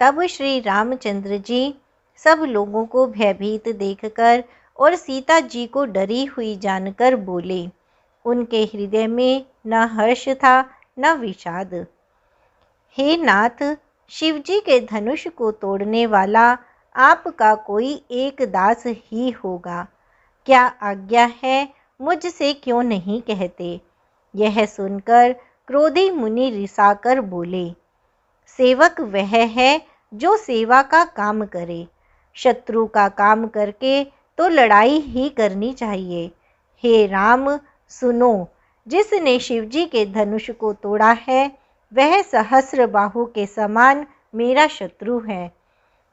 तब श्री रामचंद्र जी सब लोगों को भयभीत देखकर और सीता जी को डरी हुई जानकर बोले। उनके हृदय में न हर्ष था न विषाद। हे नाथ, शिवजी के धनुष को तोड़ने वाला आपका कोई एक दास ही होगा। क्या आज्ञा है, मुझसे क्यों नहीं कहते? यह सुनकर क्रोधी मुनि रिसाकर बोले, सेवक वह है जो सेवा का काम करे। शत्रु का काम करके तो लड़ाई ही करनी चाहिए। हे राम, सुनो, जिसने शिवजी के धनुष को तोड़ा है वह सहस्र बाहु के समान मेरा शत्रु है।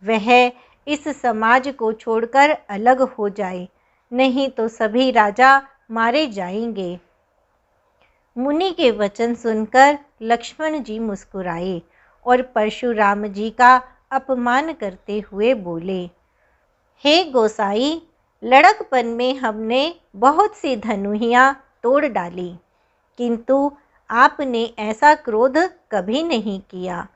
वह इस समाज को छोड़कर अलग हो जाए, नहीं तो सभी राजा मारे जाएंगे। मुनि के वचन सुनकर लक्ष्मण जी मुस्कुराए और परशुराम जी का अपमान करते हुए बोले, हे गोसाई, लड़कपन में हमने बहुत सी धनुहियाँ तोड़ डाली, किंतु आपने ऐसा क्रोध कभी नहीं किया।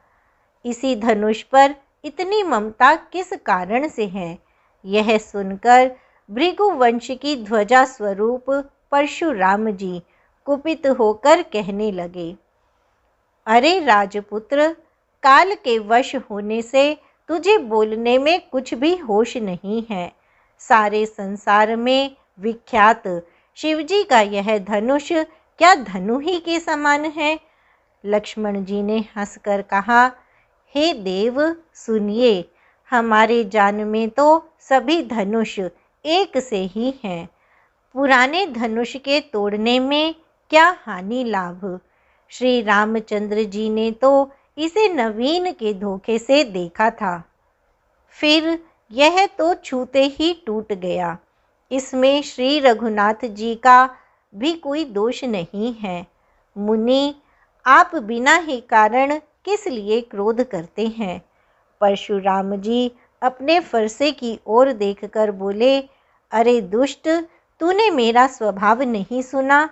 इसी धनुष पर इतनी ममता किस कारण से है? यह सुनकर भृगुवंश की ध्वजा स्वरूप परशुराम जी कुपित होकर कहने लगे, अरे राजपुत्र, काल के वश होने से तुझे बोलने में कुछ भी होश नहीं है। सारे संसार में विख्यात शिवजी का यह धनुष क्या धनु ही के समान है? लक्ष्मण जी ने हंसकर कहा, हे देव, सुनिए, हमारे जान में तो सभी धनुष एक से ही हैं। पुराने धनुष के तोड़ने में क्या हानि लाभ? श्री रामचंद्र जी ने तो इसे नवीन के धोखे से देखा था, फिर यह तो छूते ही टूट गया। इसमें श्री रघुनाथ जी का भी कोई दोष नहीं है। मुनि, आप बिना ही कारण किस लिए क्रोध करते हैं? परशुराम जी अपने फरसे की ओर देखकर बोले, अरे दुष्ट, तूने मेरा स्वभाव नहीं सुना?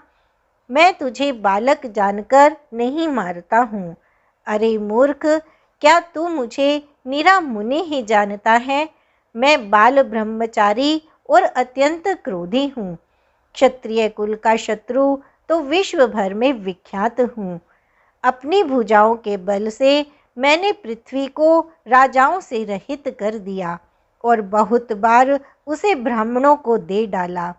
मैं तुझे बालक जानकर नहीं मारता हूँ। अरे मूर्ख, क्या तू मुझे निरा मुनि ही जानता है? मैं बाल ब्रह्मचारी और अत्यंत क्रोधी हूँ। क्षत्रिय कुल का शत्रु तो विश्व भर में विख्यात हूँ। अपनी भुजाओं के बल से मैंने पृथ्वी को राजाओं से रहित कर दिया और बहुत बार उसे ब्राह्मणों को दे डाला।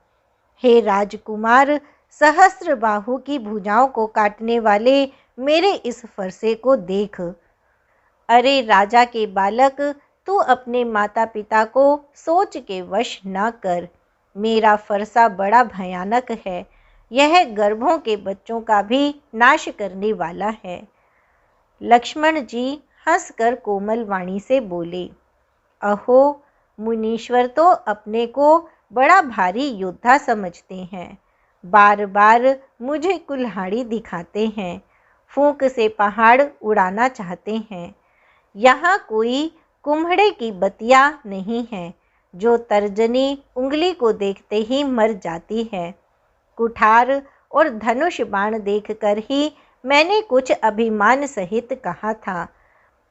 हे राजकुमार, सहस्र बाहु की भुजाओं को काटने वाले मेरे इस फरसे को देख। अरे राजा के बालक, तू अपने माता पिता को सोच के वश न कर। मेरा फरसा बड़ा भयानक है। यह गर्भों के बच्चों का भी नाश करने वाला है। लक्ष्मण जी हंसकर कोमल वाणी से बोले, अहो, मुनीश्वर तो अपने को बड़ा भारी योद्धा समझते हैं। बार बार मुझे कुल्हाड़ी दिखाते हैं, फूंक से पहाड़ उड़ाना चाहते हैं। यहाँ कोई कुम्हड़े की बतिया नहीं है जो तर्जनी उंगली को देखते ही मर जाती है। कुठार और धनुष बाण देखकर ही मैंने कुछ अभिमान सहित कहा था।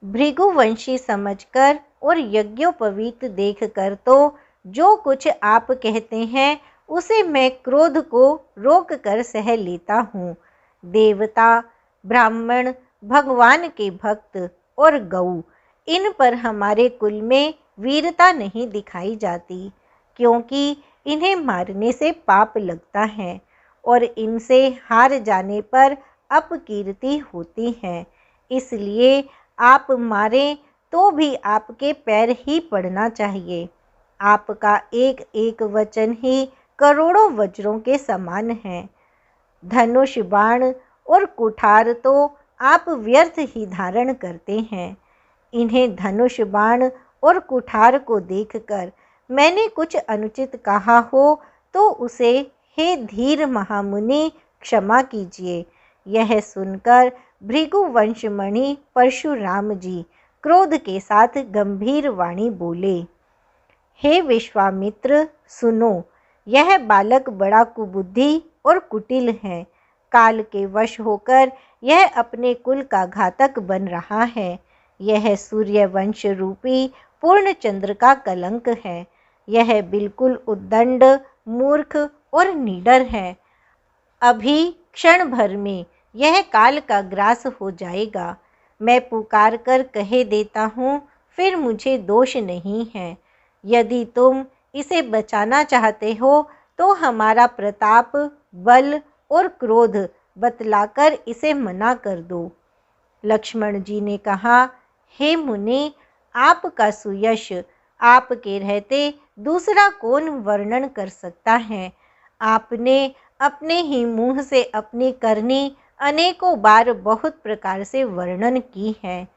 भृगुवंशी समझकर और यज्ञोपवीत देखकर तो जो कुछ आप कहते हैं उसे मैं क्रोध को रोक कर सह लेता हूँ। देवता, ब्राह्मण, भगवान के भक्त और गऊ, इन पर हमारे कुल में वीरता नहीं दिखाई जाती, क्योंकि इन्हें मारने से पाप लगता है और इनसे हार जाने पर अपकीर्ति होती है। इसलिए आप मारें तो भी आपके पैर ही पड़ना चाहिए। आपका एक एक वचन ही करोड़ों वज्रों के समान है। धनुष बाण और कुठार तो आप व्यर्थ ही धारण करते हैं। इन्हें धनुष बाण और कुठार को देखकर मैंने कुछ अनुचित कहा हो तो उसे हे धीर महामुनि क्षमा कीजिए। यह सुनकर भृगुवंशमणि परशुराम जी क्रोध के साथ गंभीर वाणी बोले, हे विश्वामित्र, सुनो, यह बालक बड़ा कुबुद्धि और कुटिल है। काल के वश होकर यह अपने कुल का घातक बन रहा है। यह सूर्यवंश रूपी पूर्ण चंद्र का कलंक है। यह बिल्कुल उद्दंड, मूर्ख और निडर है। अभी क्षण भर में यह काल का ग्रास हो जाएगा। मैं पुकार कर कह देता हूँ, फिर मुझे दोष नहीं है। यदि तुम इसे बचाना चाहते हो तो हमारा प्रताप, बल और क्रोध बतलाकर इसे मना कर दो। लक्ष्मण जी ने कहा, हे मुनि, आपका सुयश आपके रहते दूसरा कौन वर्णन कर सकता है। आपने अपने ही मुंह से अपनी करनी अनेकों बार बहुत प्रकार से वर्णन की है।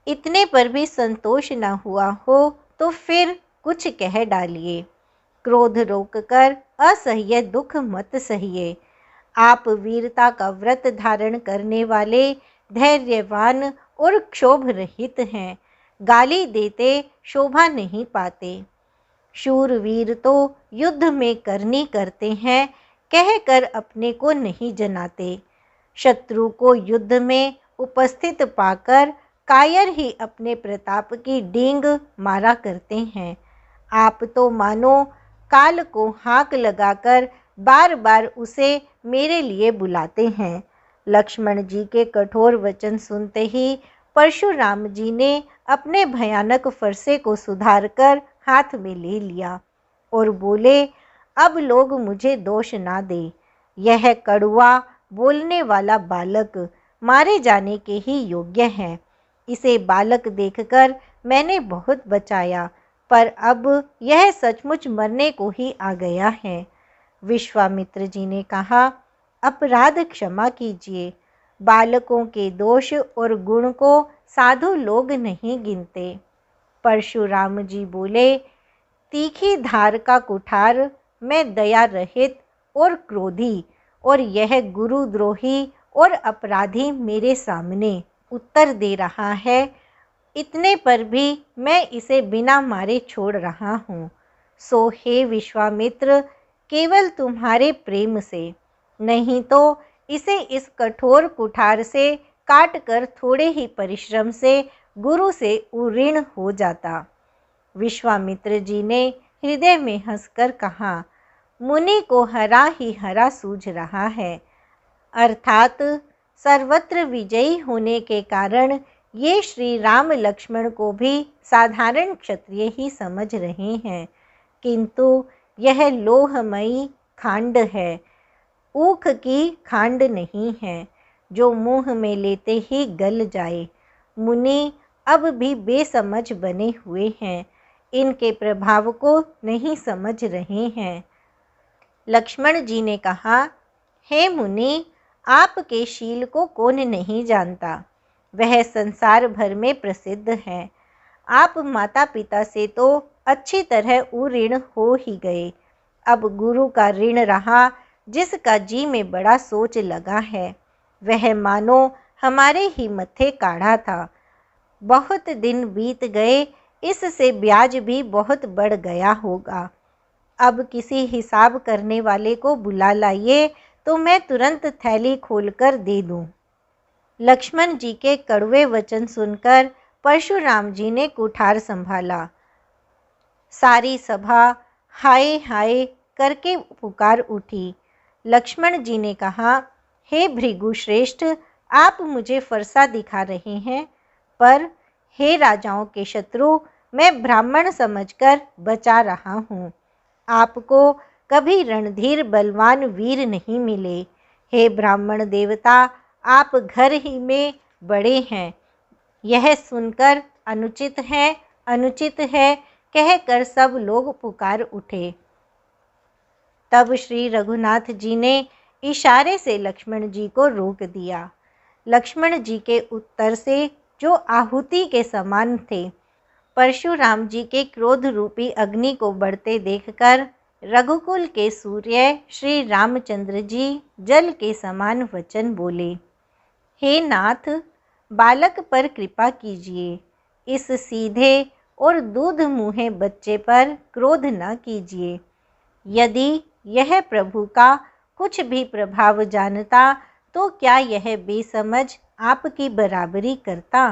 इतने पर भी संतोष न हुआ हो तो फिर कुछ कह डालिए। क्रोध रोककर असह्य दुख मत सहिए। आप वीरता का व्रत धारण करने वाले, धैर्यवान और क्षोभ रहित हैं। गाली देते शोभा नहीं पाते। शूरवीर तो युद्ध में करनी करते हैं, कहकर अपने को नहीं जनाते। शत्रु को युद्ध में उपस्थित पाकर कायर ही अपने प्रताप की डींग मारा करते हैं। आप तो मानो काल को हाँक लगाकर बार बार उसे मेरे लिए बुलाते हैं। लक्ष्मण जी के कठोर वचन सुनते ही परशुराम जी ने अपने भयानक फरसे को सुधारकर हाथ में ले लिया और बोले, अब लोग मुझे दोष ना दे। यह कड़वा बोलने वाला बालक मारे जाने के ही योग्य है। इसे बालक देखकर मैंने बहुत बचाया, पर अब यह सचमुच मरने को ही आ गया है। विश्वामित्र जी ने कहा, अपराध क्षमा कीजिए। बालकों के दोष और गुण को साधु लोग नहीं गिनते। परशुराम जी बोले, तीखी धार का कुठार मैं दया रहित और क्रोधी, और यह गुरुद्रोही और अपराधी मेरे सामने उत्तर दे रहा है। इतने पर भी मैं इसे बिना मारे छोड़ रहा हूँ। सो हे विश्वामित्र, केवल तुम्हारे प्रेम से, नहीं तो इसे इस कठोर कुठार से काट कर थोड़े ही परिश्रम से गुरु से उऋण हो जाता। विश्वामित्र जी ने हृदय में हंसकर कहा, मुनि को हरा ही हरा सूझ रहा है। अर्थात सर्वत्र विजयी होने के कारण ये श्री राम लक्ष्मण को भी साधारण क्षत्रिय ही समझ रहे हैं, किंतु यह लोहमयी खांड है, ऊख की खांड नहीं है, जो मुंह में लेते ही गल जाए। मुनि अब भी बेसमझ बने हुए हैं, इनके प्रभाव को नहीं समझ रहे हैं। लक्ष्मण जी ने कहा, हे मुनि, आपके शील को कौन नहीं जानता, वह संसार भर में प्रसिद्ध है। आप माता पिता से तो अच्छी तरह उऋण हो ही गए, अब गुरु का ऋण रहा, जिसका जी में बड़ा सोच लगा है। वह मानो हमारे ही मत्थे काढ़ा था। बहुत दिन बीत गए, इससे ब्याज भी बहुत बढ़ गया होगा। अब किसी हिसाब करने वाले को बुला लाइए तो मैं तुरंत थैली खोलकर दे दूं। लक्ष्मण जी के कड़वे वचन सुनकर परशुराम जी ने कुठार संभाला। सारी सभा हाय हाय करके पुकार उठी। लक्ष्मण जी ने कहा, हे भृगुश्रेष्ठ, आप मुझे फरसा दिखा रहे हैं, पर हे राजाओं के शत्रु, मैं ब्राह्मण समझकर बचा रहा हूँ। आपको कभी रणधीर बलवान वीर नहीं मिले। हे ब्राह्मण देवता, आप घर ही में बड़े हैं। यह सुनकर अनुचित है कहकर सब लोग पुकार उठे। तब श्री रघुनाथ जी ने इशारे से लक्ष्मण जी को रोक दिया। लक्ष्मण जी के उत्तर से, जो आहुति के समान थे, परशुराम जी के क्रोध रूपी अग्नि को बढ़ते देखकर रघुकुल के सूर्य श्री रामचंद्र जी जल के समान वचन बोले, हे नाथ, बालक पर कृपा कीजिए। इस सीधे और दूध मुँहे बच्चे पर क्रोध न कीजिए। यदि यह प्रभु का कुछ भी प्रभाव जानता तो क्या यह बेसमझ आपकी बराबरी करता।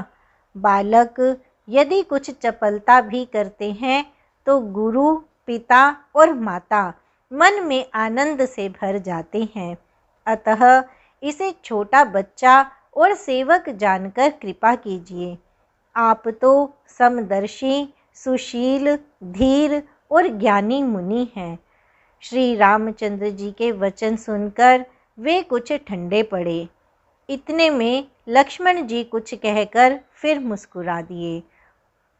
बालक यदि कुछ चपलता भी करते हैं तो गुरु, पिता और माता मन में आनंद से भर जाते हैं। अतः इसे छोटा बच्चा और सेवक जानकर कृपा कीजिए। आप तो समदर्शी, सुशील, धीर और ज्ञानी मुनि हैं। श्री रामचंद्र जी के वचन सुनकर वे कुछ ठंडे पड़े। इतने में लक्ष्मण जी कुछ कहकर फिर मुस्कुरा दिए।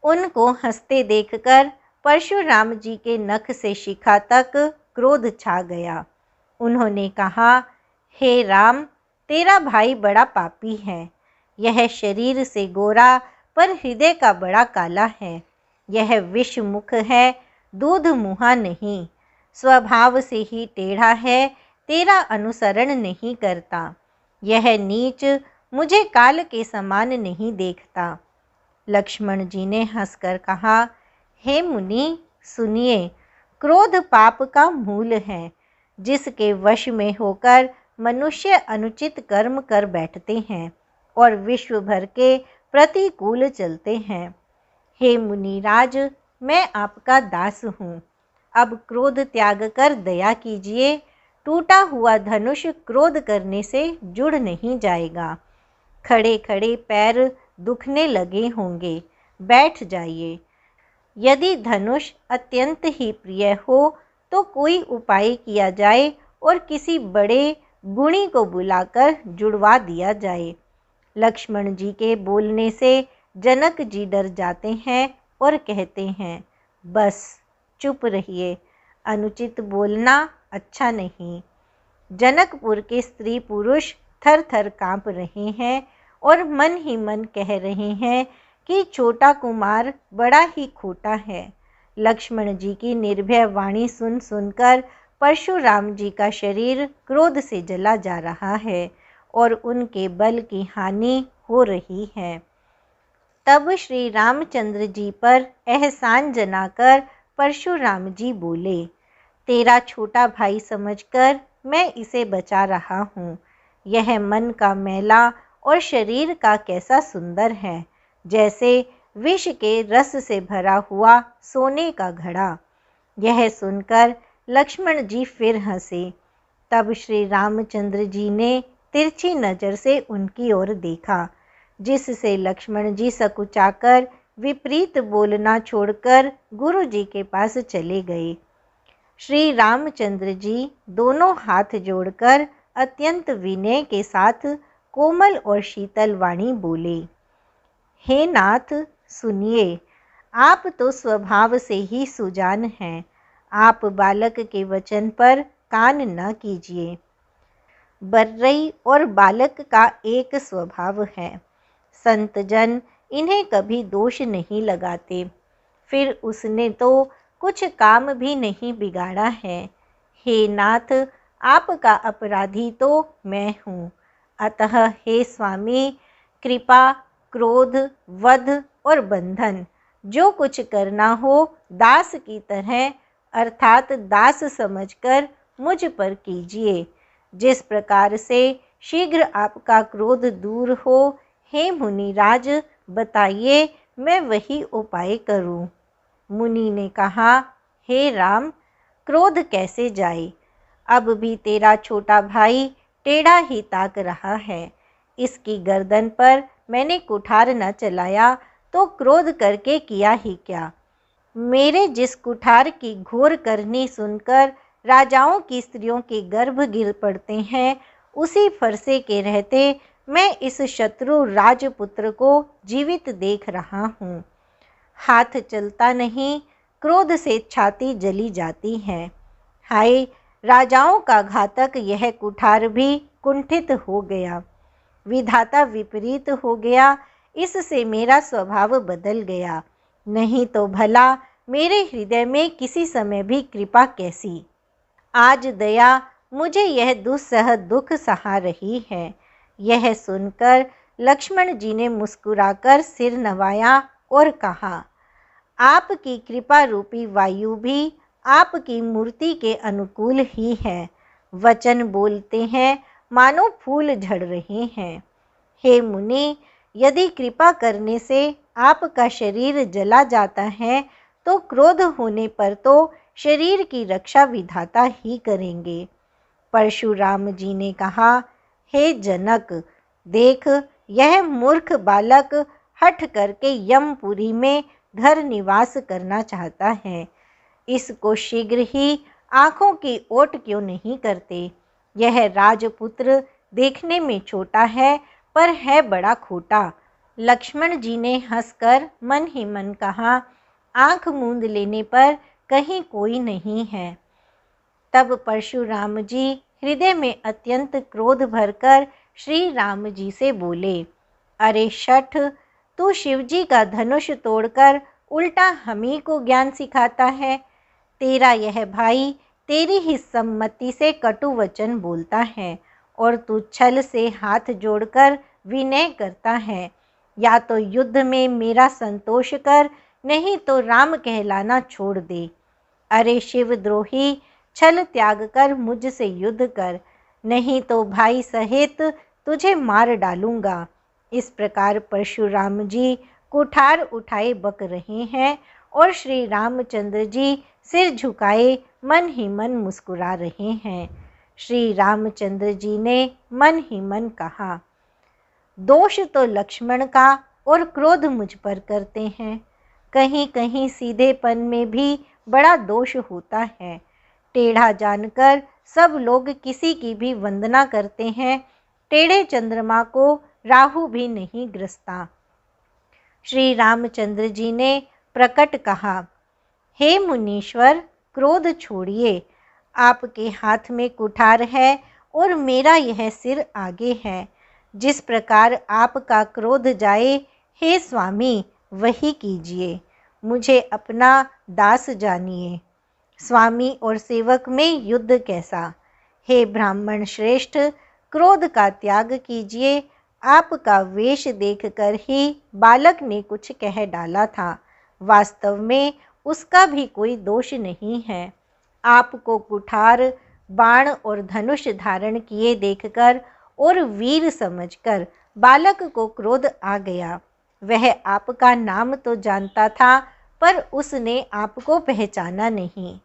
उनको हंसते देखकर परशुराम जी के नख से शिखा तक क्रोध छा गया। उन्होंने कहा, हे राम, तेरा भाई बड़ा पापी है। यह शरीर से गोरा पर हृदय का बड़ा काला है। यह विषमुख है, दूध मुहा नहीं। स्वभाव से ही टेढ़ा है, तेरा अनुसरण नहीं करता। यह नीच मुझे काल के समान नहीं देखता। लक्ष्मण जी ने हंसकर कहा, हे मुनि, सुनिए, क्रोध पाप का मूल है, जिसके वश में होकर मनुष्य अनुचित कर्म कर बैठते हैं और विश्व भर के प्रतिकूल चलते हैं। हे मुनिराज, मैं आपका दास हूँ। अब क्रोध त्याग कर दया कीजिए। टूटा हुआ धनुष क्रोध करने से जुड़ नहीं जाएगा। खड़े खड़े पैर दुखने लगे होंगे, बैठ जाइए। यदि धनुष अत्यंत ही प्रिय हो तो कोई उपाय किया जाए और किसी बड़े गुणी को बुलाकर जुड़वा दिया जाए। लक्ष्मण जी के बोलने से जनक जी डर जाते हैं और कहते हैं, बस चुप रहिए, अनुचित बोलना अच्छा नहीं। जनकपुर के स्त्री पुरुष थर थर कांप रहे हैं और मन ही मन कह रहे हैं कि छोटा कुमार बड़ा ही खोटा है। लक्ष्मण जी की निर्भय वाणी सुन सुनकर परशुराम जी का शरीर क्रोध से जला जा रहा है और उनके बल की हानि हो रही है। तब श्री रामचंद्र जी पर एहसान जनाकर परशुराम जी बोले, तेरा छोटा भाई समझकर मैं इसे बचा रहा हूँ। यह मन का मैला और शरीर का कैसा सुंदर है, जैसे विष के रस से भरा हुआ सोने का घड़ा। यह सुनकर लक्ष्मण जी फिर हंसे। तब श्री रामचंद्र जी ने तिरछी नज़र से उनकी ओर देखा, जिससे लक्ष्मण जी सकुचाकर विपरीत बोलना छोड़कर गुरु जी के पास चले गए। श्री रामचंद्र जी दोनों हाथ जोड़कर अत्यंत विनय के साथ कोमल और शीतल वाणी बोले, हे नाथ, सुनिए, आप तो स्वभाव से ही सुजान हैं। आप बालक के वचन पर कान न कीजिए। बर्रई और बालक का एक स्वभाव है। संत जन इन्हें कभी दोष नहीं लगाते। फिर उसने तो कुछ काम भी नहीं बिगाड़ा है। हे नाथ, आपका अपराधी तो मैं हूँ। अतः हे स्वामी, कृपा, क्रोध, वध और बंधन जो कुछ करना हो दास की तरह अर्थात दास समझकर मुझ पर कीजिए। जिस प्रकार से शीघ्र आपका क्रोध दूर हो, हे मुनिराज, बताइए, मैं वही उपाय करूं। मुनि ने कहा, हे राम, क्रोध कैसे जाए? अब भी तेरा छोटा भाई टेढ़ा ही ताक रहा है। इसकी गर्दन पर मैंने कुठार न चलाया तो क्रोध करके किया ही क्या। मेरे जिस कुठार की घोर करनी सुनकर राजाओं की स्त्रियों के गर्भ गिर पड़ते हैं, उसी फरसे के रहते मैं इस शत्रु राजपुत्र को जीवित देख रहा हूँ। हाथ चलता नहीं, क्रोध से छाती जली जाती है। हाय, राजाओं का घातक यह कुठार भी कुंठित हो गया। विधाता विपरीत हो गया, इससे मेरा स्वभाव बदल गया। नहीं तो भला मेरे हृदय में किसी समय भी कृपा कैसी। आज दया मुझे यह दुस्सह दुख सहा रही है। यह सुनकर लक्ष्मण जी ने मुस्कुराकर सिर नवाया और कहा, आपकी कृपा रूपी वायु भी आपकी मूर्ति के अनुकूल ही है। वचन बोलते हैं मानो फूल झड़ रहे हैं। हे मुनि, यदि कृपा करने से आपका शरीर जला जाता है तो क्रोध होने पर तो शरीर की रक्षा विधाता ही करेंगे। परशुराम जी ने कहा, हे जनक, देख, यह मूर्ख बालक हठ करके यमपुरी में घर निवास करना चाहता है। इसको शीघ्र ही आंखों की ओट क्यों नहीं करते। यह राजपुत्र देखने में छोटा है पर है बड़ा खोटा। लक्ष्मण जी ने हंसकर मन ही मन कहा, आंख मूंद लेने पर कहीं कोई नहीं है। तब परशुराम जी हृदय में अत्यंत क्रोध भरकर श्री राम जी से बोले, अरे शठ, तू शिवजी का धनुष तोड़कर उल्टा हमी को ज्ञान सिखाता है। तेरा यह भाई तेरी ही सम्मति से कटु वचन बोलता है और तू छल से हाथ जोड़कर विनय करता है। या तो युद्ध में मेरा संतोष कर, नहीं तो राम कहलाना छोड़ दे। अरे शिवद्रोही, छल त्याग कर मुझसे युद्ध कर, नहीं तो भाई सहित तुझे मार डालूंगा। इस प्रकार परशुराम जी कुठार उठाए बक रहे हैं और श्री रामचंद्र जी सिर झुकाए मन ही मन मुस्कुरा रहे हैं। श्री रामचंद्र जी ने मन ही मन कहा, दोष तो लक्ष्मण का और क्रोध मुझ पर करते हैं। कहीं कहीं सीधेपन में भी बड़ा दोष होता है। टेढ़ा जानकर सब लोग किसी की भी वंदना करते हैं। टेढ़े चंद्रमा को राहु भी नहीं ग्रसता। श्री रामचंद्र जी ने प्रकट कहा, हे मुनीश्वर, क्रोध छोड़िए। आपके हाथ में कुठार है और मेरा यह सिर आगे है। जिस प्रकार आपका क्रोध जाए, हे स्वामी, वही कीजिए। मुझे अपना दास जानिए। स्वामी और सेवक में युद्ध कैसा। हे ब्राह्मण श्रेष्ठ, क्रोध का त्याग कीजिए। आपका वेश देखकर ही बालक ने कुछ कह डाला था। वास्तव में उसका भी कोई दोष नहीं है। आपको कुठार, बाण और धनुष धारण किए देखकर और वीर समझकर बालक को क्रोध आ गया। वह आपका नाम तो जानता था पर उसने आपको पहचाना नहीं।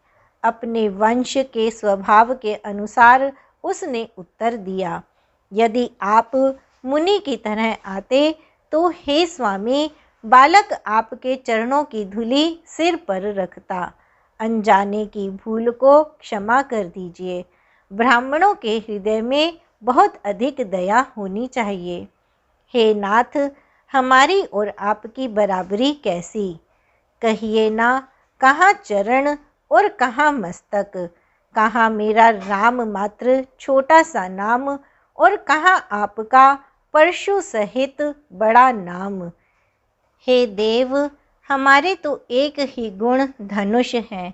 अपने वंश के स्वभाव के अनुसार उसने उत्तर दिया, यदि आप मुनि की तरह आते तो हे स्वामी, बालक आपके चरणों की धूलि सिर पर रखता। अनजाने की भूल को क्षमा कर दीजिए। ब्राह्मणों के हृदय में बहुत अधिक दया होनी चाहिए। हे नाथ, हमारी और आपकी बराबरी कैसी। कहिए ना, कहाँ चरण और कहाँ मस्तक, कहाँ मेरा राम मात्र छोटा सा नाम और कहाँ आपका परशु सहित बड़ा नाम। हे देव, हमारे तो एक ही गुण धनुष हैं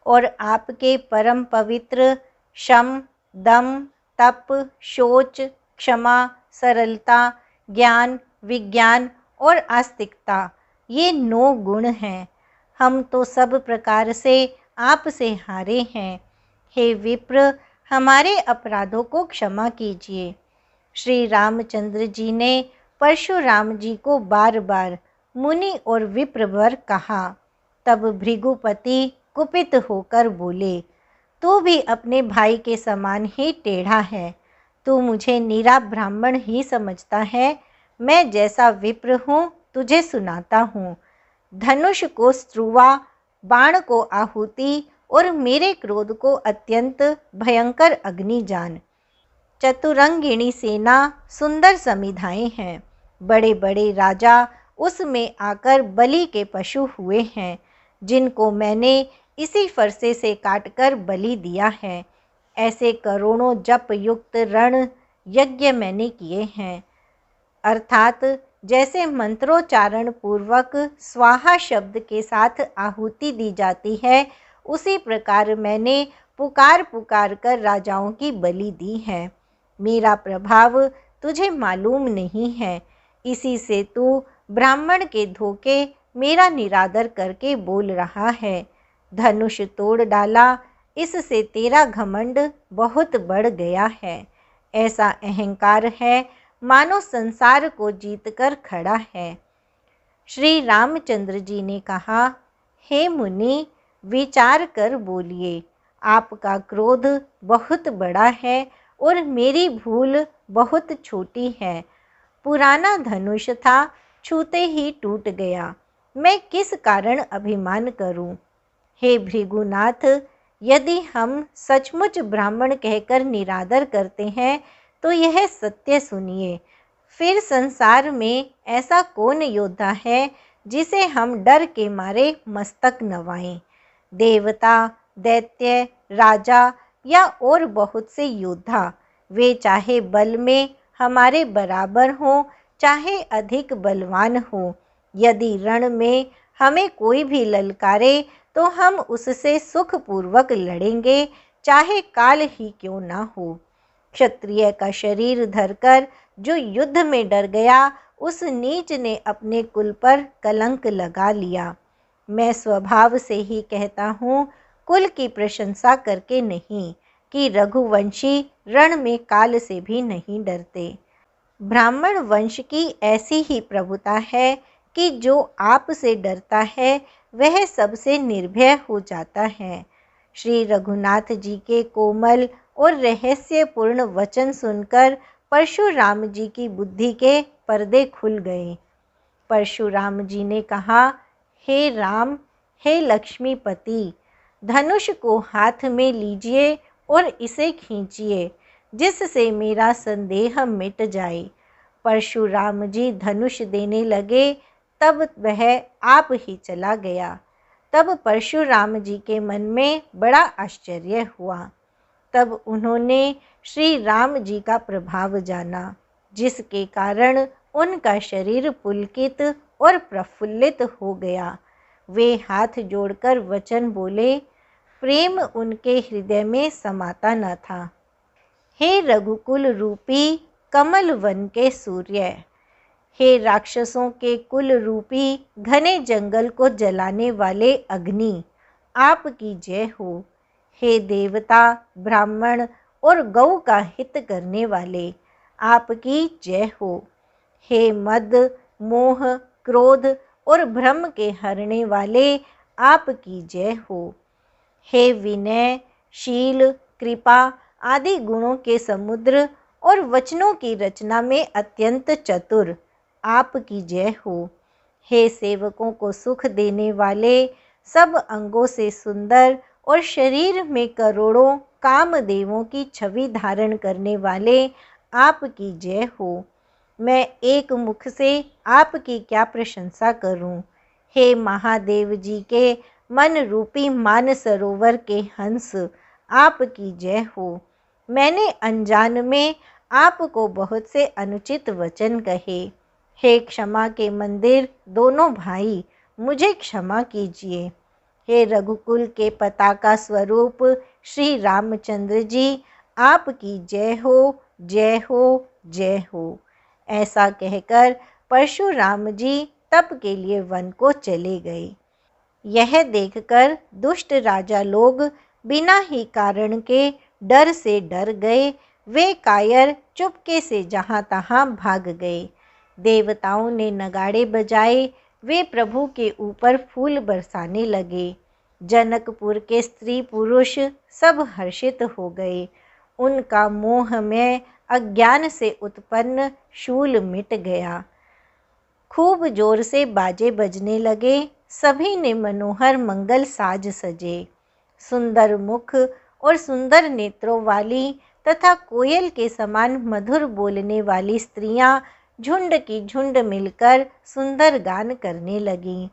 और आपके परम पवित्र शम, दम, तप, शौच, क्षमा, सरलता, ज्ञान, विज्ञान और आस्तिकता, ये 9 गुण हैं। हम तो सब प्रकार से आपसे हारे हैं। हे विप्र, हमारे अपराधों को क्षमा कीजिए। श्री रामचंद्र जी ने परशुराम जी को बार बार मुनि और विप्रवर कहा। तब भृगुपति कुपित होकर बोले, तू भी अपने भाई के समान ही टेढ़ा है। तू मुझे नीरा ब्राह्मण ही समझता है। मैं जैसा विप्र हूँ तुझे सुनाता हूँ। धनुष को स्त्रुवा, बाण को आहुति और मेरे क्रोध को अत्यंत भयंकर अग्नि जान। चतुरंगिणी सेना सुंदर समिधाएं हैं। बड़े बड़े राजा उसमें आकर बलि के पशु हुए हैं, जिनको मैंने इसी फरसे से काटकर बलि दिया है। ऐसे करोड़ों जप युक्त रण यज्ञ मैंने किए हैं। अर्थात जैसे मंत्रोच्चारण पूर्वक स्वाहा शब्द के साथ आहुति दी जाती है, उसी प्रकार मैंने पुकार पुकार कर राजाओं की बलि दी है। मेरा प्रभाव तुझे मालूम नहीं है, इसी से तू ब्राह्मण के धोखे मेरा निरादर करके बोल रहा है। धनुष तोड़ डाला, इससे तेरा घमंड बहुत बढ़ गया है। ऐसा अहंकार है, मानो संसार को जीतकर खड़ा है। श्री रामचंद्र जी ने कहा, हे मुनि, विचार कर बोलिए। आपका क्रोध बहुत बड़ा है और मेरी भूल बहुत छोटी है। पुराना धनुष था, छूते ही टूट गया। मैं किस कारण अभिमान करूं? हे भृगुनाथ, यदि हम सचमुच ब्राह्मण कहकर निरादर करते हैं तो यह सत्य सुनिए। फिर संसार में ऐसा कौन योद्धा है जिसे हम डर के मारे मस्तक नवाएं? देवता, दैत्य, राजा या और बहुत से योद्धा, वे चाहे बल में हमारे बराबर हों, चाहे अधिक बलवान हो, यदि रण में हमें कोई भी ललकारे तो हम उससे सुखपूर्वक लड़ेंगे, चाहे काल ही क्यों ना हो। क्षत्रिय का शरीर धरकर जो युद्ध में डर गया, उस नीच ने अपने कुल पर कलंक लगा लिया। मैं स्वभाव से ही कहता हूँ, कुल की प्रशंसा करके नहीं, कि रघुवंशी रण में काल से भी नहीं डरते। ब्राह्मण वंश की ऐसी ही प्रभुता है कि जो आप से डरता है वह सबसे निर्भय हो जाता है। श्री रघुनाथ जी के कोमल और रहस्यपूर्ण वचन सुनकर परशुराम जी की बुद्धि के पर्दे खुल गए। परशुराम जी ने कहा, हे राम, हे लक्ष्मीपति, धनुष को हाथ में लीजिए और इसे खींचिए, जिससे मेरा संदेह मिट जाए। परशुराम जी धनुष देने लगे, तब वह आप ही चला गया। तब परशुराम जी के मन में बड़ा आश्चर्य हुआ। तब उन्होंने श्री राम जी का प्रभाव जाना, जिसके कारण उनका शरीर पुलकित और प्रफुल्लित हो गया। वे हाथ जोड़कर वचन बोले, प्रेम उनके हृदय में समाता न था। हे रघुकुल रूपी कमल वन के सूर्य, हे राक्षसों के कुल रूपी घने जंगल को जलाने वाले अग्नि, आपकी जय हो। हे देवता, ब्राह्मण और गौ का हित करने वाले, आपकी जय हो। हे मद, मोह, क्रोध और भ्रम के हरने वाले, आपकी जय हो। हे विनय, शील, कृपा आदि गुणों के समुद्र और वचनों की रचना में अत्यंत चतुर, आपकी जय हो। हे सेवकों को सुख देने वाले, सब अंगों से सुंदर और शरीर में करोड़ों कामदेवों की छवि धारण करने वाले, आपकी जय हो। मैं एक मुख से आपकी क्या प्रशंसा करूं। हे महादेव जी के मन रूपी मान सरोवर के हंस, आपकी जय हो। मैंने अनजान में आपको बहुत से अनुचित वचन कहे। हे क्षमा के मंदिर दोनों भाई, मुझे क्षमा कीजिए। हे रघुकुल के पताका स्वरूप श्री रामचंद्र जी, आपकी जय हो, जय हो, जय हो। ऐसा कहकर परशुराम जी तप के लिए वन को चले गए। यह देखकर दुष्ट राजा लोग बिना ही कारण के डर से डर गए। वे कायर चुपके से जहाँ तहाँ भाग गए। देवताओं ने नगाड़े बजाए, वे प्रभु के ऊपर फूल बरसाने लगे। जनकपुर के स्त्री पुरुष सब हर्षित हो गए। उनका मोह में अज्ञान से उत्पन्न शूल मिट गया। खूब जोर से बाजे बजने लगे। सभी ने मनोहर मंगल साज सजे। सुंदर मुख और सुंदर नेत्रों वाली तथा कोयल के समान मधुर बोलने वाली स्त्रियां झुंड की झुंड मिलकर सुंदर गान करने लगीं।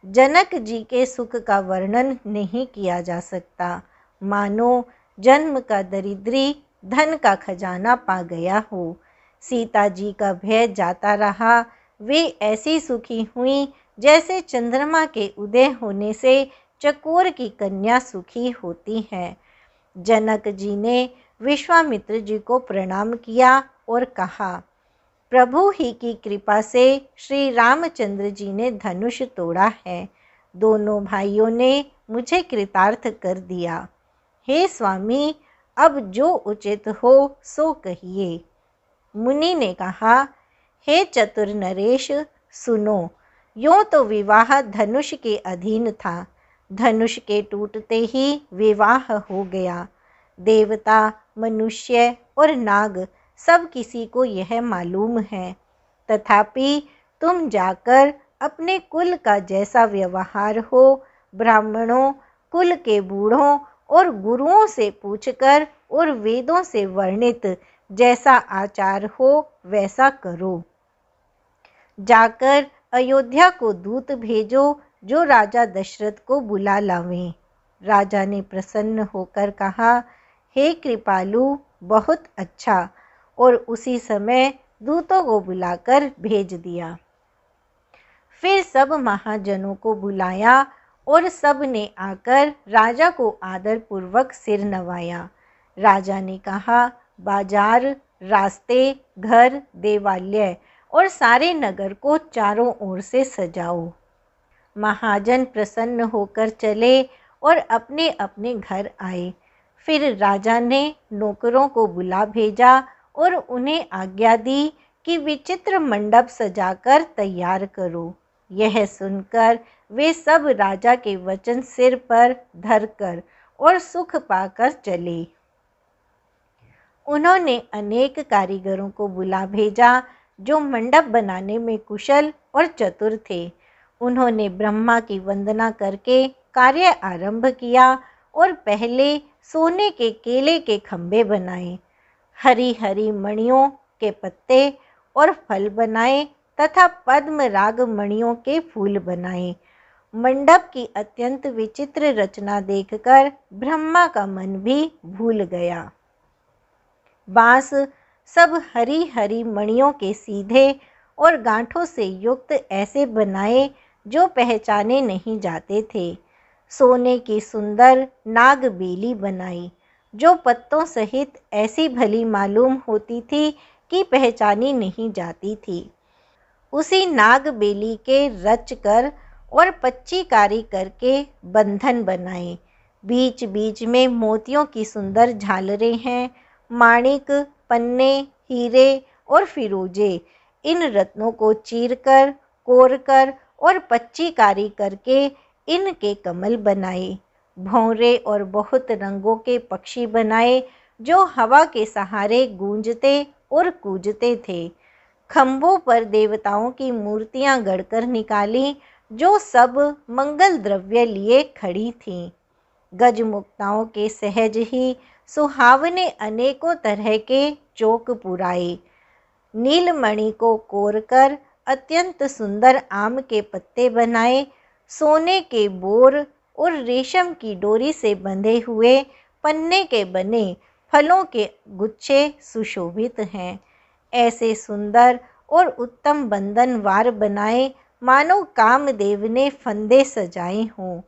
जनक जी के सुख का वर्णन नहीं किया जा सकता, मानो जन्म का दरिद्री धन का खजाना पा गया हो। सीता जी का भय जाता रहा। वे ऐसी सुखी हुईं जैसे चंद्रमा के उदय होने से चकोर की कन्या सुखी होती है। जनक जी ने विश्वामित्र जी को प्रणाम किया और कहा, प्रभु ही की कृपा से श्री रामचंद्र जी ने धनुष तोड़ा है। दोनों भाइयों ने मुझे कृतार्थ कर दिया। हे स्वामी, अब जो उचित हो सो कहिए। मुनि ने कहा, हे चतुर नरेश, सुनो। यूं तो विवाह धनुष के अधीन था। धनुष के टूटते ही विवाह हो गया। देवता, मनुष्य और नाग सब किसी को यह मालूम है। तथापि तुम जाकर अपने कुल का जैसा व्यवहार हो, ब्राह्मणों, कुल के बूढ़ों और गुरुओं से पूछकर और वेदों से वर्णित जैसा आचार हो वैसा करो। जाकर अयोध्या को दूत भेजो जो राजा दशरथ को बुला लावें। राजा ने प्रसन्न होकर कहा, हे कृपालु, बहुत अच्छा। और उसी समय दूतों को बुलाकर भेज दिया। फिर सब महाजनों को बुलाया और सब ने आकर राजा को आदर पूर्वक सिर नवाया। राजा ने कहा, बाजार, रास्ते, घर, देवालय और सारे नगर को चारों ओर से सजाओ। महाजन प्रसन्न होकर चले और अपने अपने घर आए। फिर राजा ने नौकरों को बुला भेजा और उन्हें आज्ञा दी कि विचित्र मंडप सजाकर तैयार करो। यह सुनकर वे सब राजा के वचन सिर पर धरकर और सुख पाकर चले। उन्होंने अनेक कारीगरों को बुला भेजा जो मंडप बनाने में कुशल और चतुर थे। उन्होंने ब्रह्मा की वंदना करके कार्य आरंभ किया और पहले सोने के केले के खंभे बनाए, हरी हरी मणियों के पत्ते और फल बनाए तथा पद्म राग मणियों के फूल बनाए। मंडप की अत्यंत विचित्र रचना देखकर ब्रह्मा का मन भी भूल गया। बांस सब हरी हरी मणियों के सीधे और गांठों से युक्त ऐसे बनाए जो पहचाने नहीं जाते थे। सोने की सुंदर नाग बेली बनाई जो पत्तों सहित ऐसी भली मालूम होती थी कि पहचानी नहीं जाती थी। उसी नाग बेली के रच कर और पच्चीकारी करके बंधन बनाए। बीच बीच में मोतियों की सुंदर झालरें हैं। माणिक, पन्ने, हीरे और फिरोजे इन रत्नों को चीरकर, कोरकर और पच्चीकारी करके इनके कमल बनाए। भौरे और बहुत रंगों के पक्षी बनाए जो हवा के सहारे गूंजते और कूजते थे। खंभों पर देवताओं की मूर्तियां गढ़कर निकाली जो सब मंगल द्रव्य लिए खड़ी थीं। गजमुक्ताओं के सहज ही सुहावने अनेकों तरह के चौक पुराए। नीलमणि को कोरकर अत्यंत सुंदर आम के पत्ते बनाए। सोने के बोर और रेशम की डोरी से बंधे हुए पन्ने के बने फलों के गुच्छे सुशोभित हैं। ऐसे सुंदर और उत्तम बंधनवार बनाए मानो कामदेव ने फंदे सजाए हों।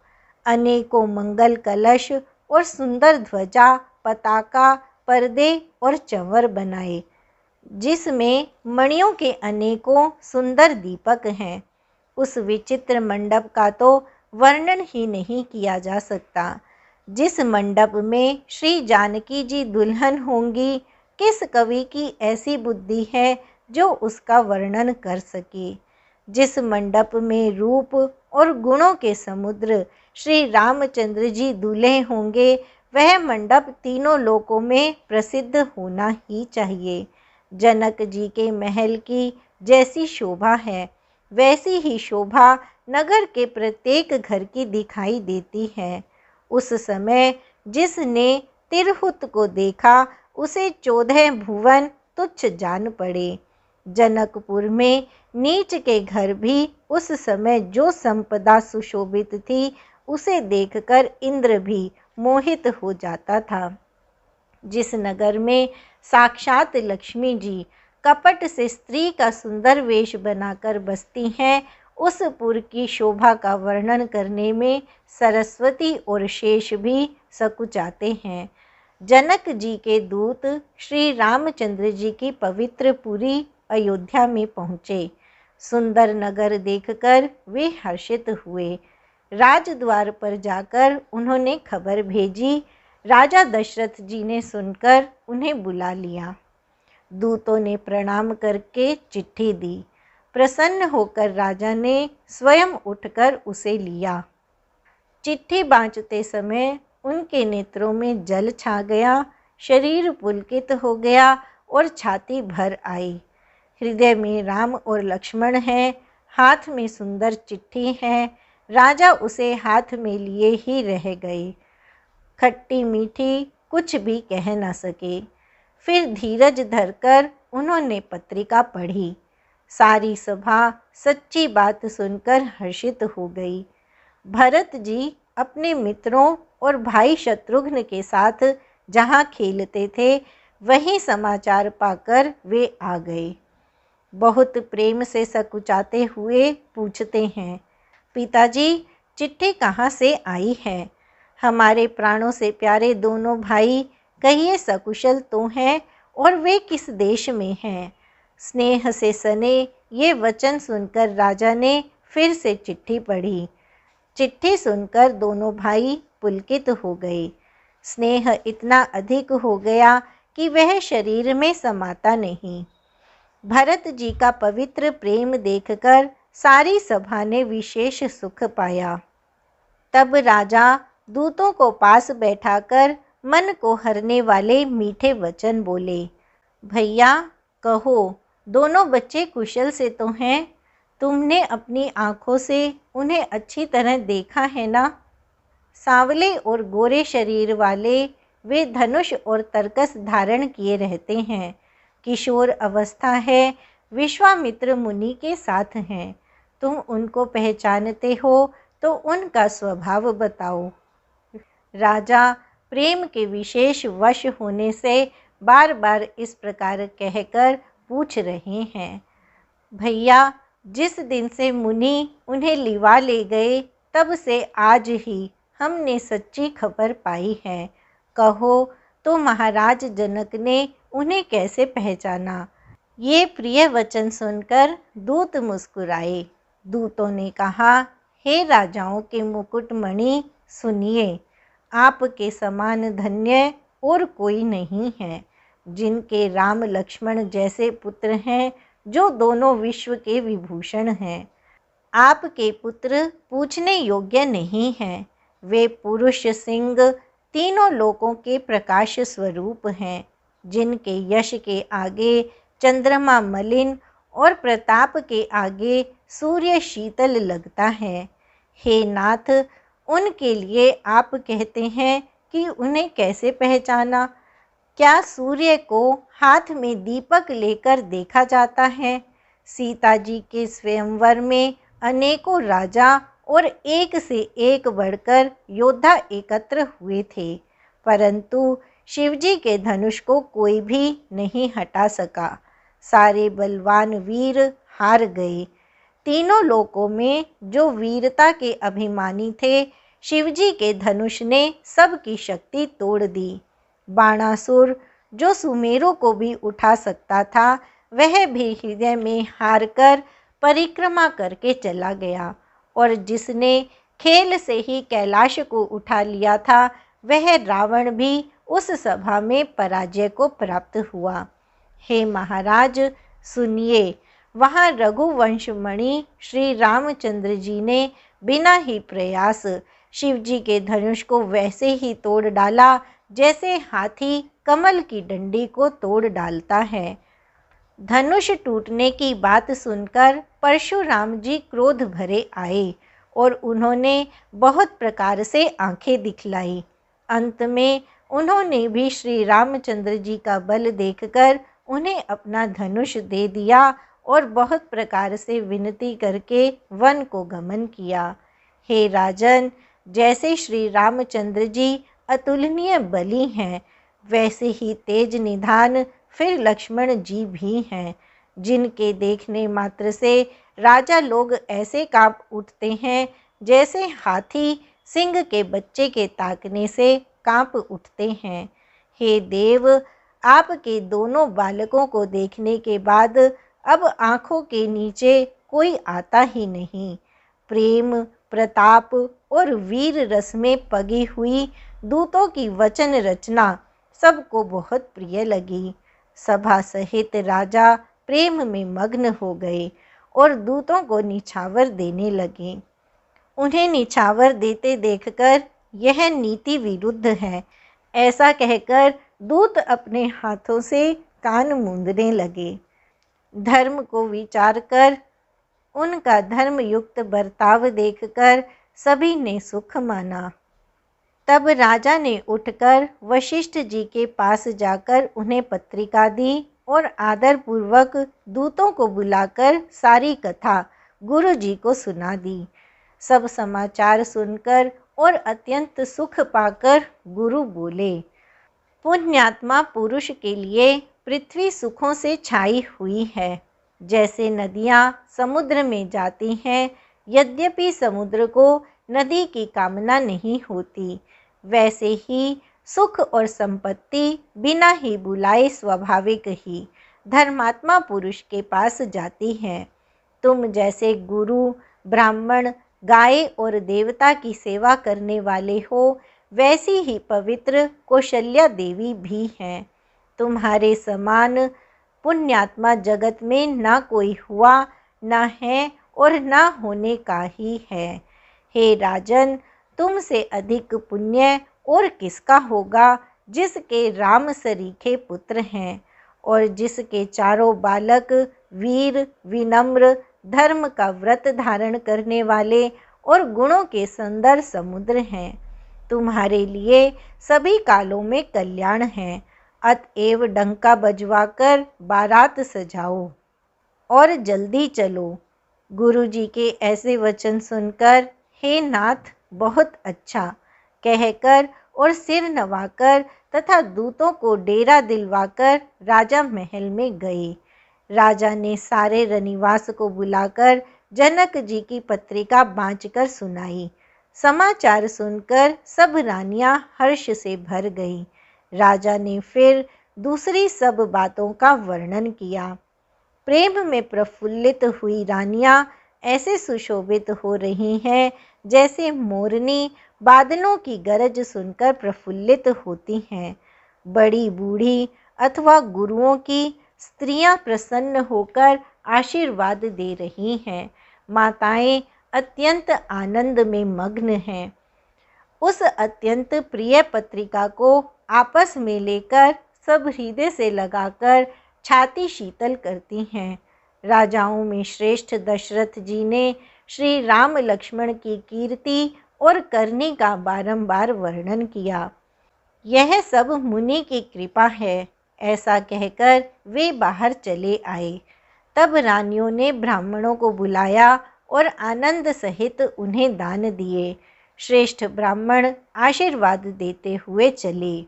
अनेकों मंगल कलश और सुंदर ध्वजा, पताका, पर्दे और चंवर बनाए जिसमें मणियों के अनेकों सुंदर दीपक हैं। उस विचित्र मंडप का तो वर्णन ही नहीं किया जा सकता। जिस मंडप में श्री जानकी जी दुल्हन होंगी, किस कवि की ऐसी बुद्धि है जो उसका वर्णन कर सके। जिस मंडप में रूप और गुणों के समुद्र श्री रामचंद्र जी दूल्हे होंगे, वह मंडप तीनों लोकों में प्रसिद्ध होना ही चाहिए। जनक जी के महल की जैसी शोभा है, वैसी ही शोभा नगर के प्रत्येक घर की दिखाई देती है। उस समय जिसने तिरहुत को देखा, उसे 14 भुवन तुच्छ जान पड़े। जनकपुर में नीच के घर भी उस समय जो संपदा सुशोभित थी, उसे देखकर इंद्र भी मोहित हो जाता था। जिस नगर में साक्षात लक्ष्मी जी कपट से स्त्री का सुंदर वेश बनाकर बसती हैं, उस पुर की शोभा का वर्णन करने में सरस्वती और शेष भी सकुचाते हैं। जनक जी के दूत श्री रामचंद्र जी की पवित्र पुरी अयोध्या में पहुँचे। सुंदर नगर देखकर वे हर्षित हुए। राजद्वार पर जाकर उन्होंने खबर भेजी। राजा दशरथ जी ने सुनकर उन्हें बुला लिया। दूतों ने प्रणाम करके चिट्ठी दी। प्रसन्न होकर राजा ने स्वयं उठकर उसे लिया। चिट्ठी बाँचते समय उनके नेत्रों में जल छा गया, शरीर पुलकित हो गया और छाती भर आई। हृदय में राम और लक्ष्मण हैं, हाथ में सुंदर चिट्ठी है। राजा उसे हाथ में लिए ही रह गए, खट्टी मीठी कुछ भी कह न सके। फिर धीरज धरकर उन्होंने पत्रिका पढ़ी। सारी सभा सच्ची बात सुनकर हर्षित हो गई। भरत जी अपने मित्रों और भाई शत्रुघ्न के साथ जहाँ खेलते थे वहीं समाचार पाकर वे आ गए। बहुत प्रेम से सकुचाते हुए पूछते हैं, पिताजी चिट्ठी कहाँ से आई है? हमारे प्राणों से प्यारे दोनों भाई कहिए सकुशल तो हैं और वे किस देश में हैं? स्नेह से सने ये वचन सुनकर राजा ने फिर से चिट्ठी पढ़ी। चिट्ठी सुनकर दोनों भाई पुलकित हो गए। स्नेह इतना अधिक हो गया कि वह शरीर में समाता नहीं। भरत जी का पवित्र प्रेम देखकर सारी सभा ने विशेष सुख पाया। तब राजा दूतों को पास बैठाकर मन को हरने वाले मीठे वचन बोले। भैया कहो, दोनों बच्चे कुशल से तो हैं? तुमने अपनी आँखों से उन्हें अच्छी तरह देखा है ना? सांवले और गोरे शरीर वाले वे धनुष और तरकस धारण किए रहते हैं। किशोर अवस्था है, विश्वामित्र मुनि के साथ हैं। तुम उनको पहचानते हो तो उनका स्वभाव बताओ। राजा प्रेम के विशेष वश होने से बार बार इस प्रकार कहकर पूछ रहे हैं। भैया जिस दिन से मुनि उन्हें लिवा ले गए तब से आज ही हमने सच्ची खबर पाई है। कहो तो महाराज जनक ने उन्हें कैसे पहचाना? ये प्रिय वचन सुनकर दूत मुस्कुराए। दूतों ने कहा, हे राजाओं के मुकुटमणि सुनिए, आपके समान धन्य और कोई नहीं है। जिनके राम लक्ष्मण जैसे पुत्र हैं, जो दोनों विश्व के विभूषण हैं। आपके पुत्र पूछने योग्य नहीं हैं। वे पुरुष सिंह तीनों लोकों के प्रकाश स्वरूप हैं, जिनके यश के आगे चंद्रमा मलिन और प्रताप के आगे सूर्य शीतल लगता है। हे नाथ, उनके लिए आप कहते हैं कि उन्हें कैसे पहचाना? क्या सूर्य को हाथ में दीपक लेकर देखा जाता है? सीता जी के स्वयंवर में अनेकों राजा और एक से एक बढ़कर योद्धा एकत्र हुए थे, परंतु शिवजी के धनुष को कोई भी नहीं हटा सका। सारे बलवान वीर हार गए। तीनों लोकों में जो वीरता के अभिमानी थे, शिवजी के धनुष ने सबकी शक्ति तोड़ दी। बाणासुर जो सुमेरु को भी उठा सकता था, वह भी हृदय में हार कर परिक्रमा करके चला गया, और जिसने खेल से ही कैलाश को उठा लिया था, वह रावण भी उस सभा में पराजय को प्राप्त हुआ। हे महाराज सुनिए, वहाँ रघुवंश मणि श्री रामचंद्र जी ने बिना ही प्रयास शिवजी के धनुष को वैसे ही तोड़ डाला जैसे हाथी कमल की डंडी को तोड़ डालता है। धनुष टूटने की बात सुनकर परशुराम जी क्रोध भरे आए और उन्होंने बहुत प्रकार से आंखें दिखलाई। अंत में उन्होंने भी श्री रामचंद्र जी का बल देखकर उन्हें अपना धनुष दे दिया और बहुत प्रकार से विनती करके वन को गमन किया। हे राजन, जैसे श्री रामचंद्र जी अतुलनीय बली हैं, वैसे ही तेज निधान फिर लक्ष्मण जी भी हैं, जिनके देखने मात्र से राजा लोग ऐसे कांप उठते हैं जैसे हाथी सिंह के बच्चे के ताकने से कांप उठते हैं। हे देव, आपके दोनों बालकों को देखने के बाद अब आँखों के नीचे कोई आता ही नहीं। प्रेम, प्रताप और वीर रस में पगी हुई दूतों की वचन रचना सबको बहुत प्रिय लगी। सभा सहित राजा प्रेम में मग्न हो गए और दूतों को निछावर देने लगे। उन्हें निछावर देते देखकर यह नीति विरुद्ध है ऐसा कहकर दूत अपने हाथों से कान मूंदने लगे। धर्म को विचार कर उनका धर्मयुक्त बर्ताव देखकर सभी ने सुख माना। तब राजा ने उठकर वशिष्ठ जी के पास जाकर उन्हें पत्रिका दी और आदरपूर्वक दूतों को बुलाकर सारी कथा गुरु जी को सुना दी। सब समाचार सुनकर और अत्यंत सुख पाकर गुरु बोले, पुण्यात्मा पुरुष के लिए पृथ्वी सुखों से छाई हुई है। जैसे नदियाँ समुद्र में जाती हैं, यद्यपि समुद्र को नदी की कामना नहीं होती, वैसे ही सुख और संपत्ति बिना ही बुलाए स्वाभाविक ही धर्मात्मा पुरुष के पास जाती हैं। तुम जैसे गुरु, ब्राह्मण, गाय और देवता की सेवा करने वाले हो, वैसी ही पवित्र कौशल्या देवी भी हैं। तुम्हारे समान पुण्यात्मा जगत में ना कोई हुआ, ना है और ना होने का ही है। हे राजन, तुमसे अधिक पुण्य और किसका होगा, जिसके राम सरीखे पुत्र हैं और जिसके चारों बालक वीर, विनम्र, धर्म का व्रत धारण करने वाले और गुणों के सुंदर समुद्र हैं। तुम्हारे लिए सभी कालों में कल्याण है। अतएव डंका बजवाकर बारात सजाओ और जल्दी चलो। गुरुजी के ऐसे वचन सुनकर हे नाथ बहुत अच्छा कहकर और सिर नवाकर तथा दूतों को डेरा दिलवाकर राजा महल में गए। राजा ने सारे रनिवास को बुलाकर जनक जी की पत्रिका बाँचकर सुनाई। समाचार सुनकर सब रानियां हर्ष से भर गईं। राजा ने फिर दूसरी सब बातों का वर्णन किया। प्रेम में प्रफुल्लित हुई रानियां ऐसे सुशोभित हो रही हैं जैसे मोरनी बादलों की गरज सुनकर प्रफुल्लित होती हैं। बड़ी बूढ़ी अथवा गुरुओं की स्त्रियां प्रसन्न होकर आशीर्वाद दे रही हैं। माताएं अत्यंत आनंद में मग्न हैं। उस अत्यंत प्रिय पत्रिका को आपस में लेकर सब हृदय से लगाकर छाती शीतल करती हैं। राजाओं में श्रेष्ठ दशरथ जी ने श्री राम लक्ष्मण की कीर्ति और करनी का बारंबार वर्णन किया। यह सब मुनि की कृपा है, ऐसा कहकर वे बाहर चले आए। तब रानियों ने ब्राह्मणों को बुलाया और आनंद सहित उन्हें दान दिए। श्रेष्ठ ब्राह्मण आशीर्वाद देते हुए चले।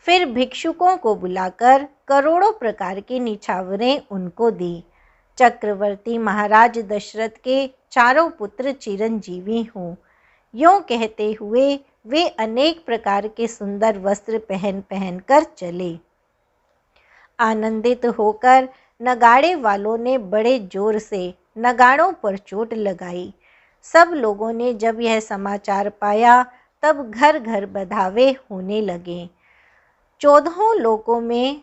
फिर भिक्षुकों को बुलाकर करोड़ों प्रकार की निछावरें उनको दी। चक्रवर्ती महाराज दशरथ के चारों पुत्र चिरंजीवी हों, यों कहते हुए वे अनेक प्रकार के सुंदर वस्त्र पहन पहन कर चले। आनंदित होकर नगाड़े वालों ने बड़े जोर से नगाड़ों पर चोट लगाई। सब लोगों ने जब यह समाचार पाया तब घर घर बधावे होने लगे। 14 लोकों में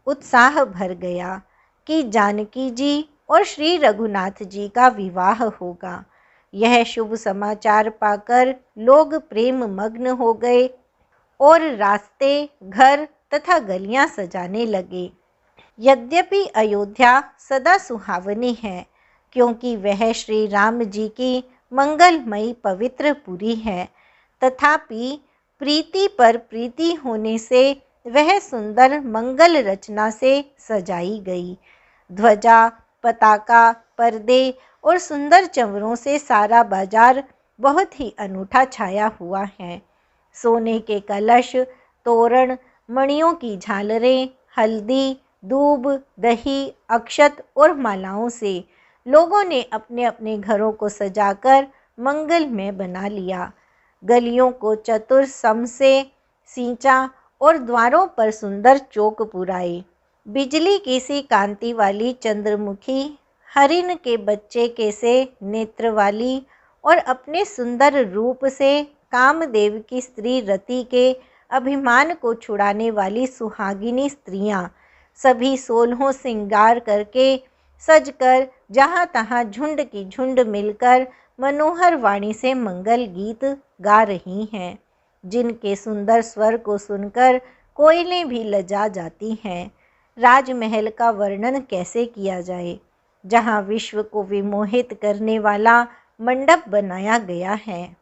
उत्साह भर गया कि जानकी जी और श्री रघुनाथ जी का विवाह होगा। यह शुभ समाचार पाकर लोग प्रेम मग्न हो गए और रास्ते, घर तथा गलियां सजाने लगे। यद्यपि अयोध्या सदा सुहावनी है, क्योंकि वह श्री राम जी की मंगलमयी पवित्र पुरी है, तथापि प्रीति पर प्रीति होने से वह सुंदर मंगल रचना से सजाई गई। ध्वजा, पताका, पर्दे और सुंदर चंवरों से सारा बाजार बहुत ही अनूठा छाया हुआ है। सोने के कलश, तोरण, मणियों की झालरें, हल्दी, दूब, दही, अक्षत और मालाओं से लोगों ने अपने अपने घरों को सजाकर मंगलमय बना लिया। गलियों को चतुर सम से सींचा और द्वारों पर सुंदर चौक पुराए। बिजली की सी कांति वाली चंद्रमुखी, हरिण के बच्चे के से नेत्र वाली और अपने सुंदर रूप से कामदेव की स्त्री रति के अभिमान को छुड़ाने वाली सुहागिनी स्त्रियां सभी 16 श्रृंगार करके सजकर जहाँ तहाँ झुंड की झुंड मिलकर मनोहर वाणी से मंगल गीत गा रही हैं, जिनके सुंदर स्वर को सुनकर कोयलें भी लजा जाती हैं। राजमहल का वर्णन कैसे किया जाए, जहाँ विश्व को विमोहित करने वाला मंडप बनाया गया है।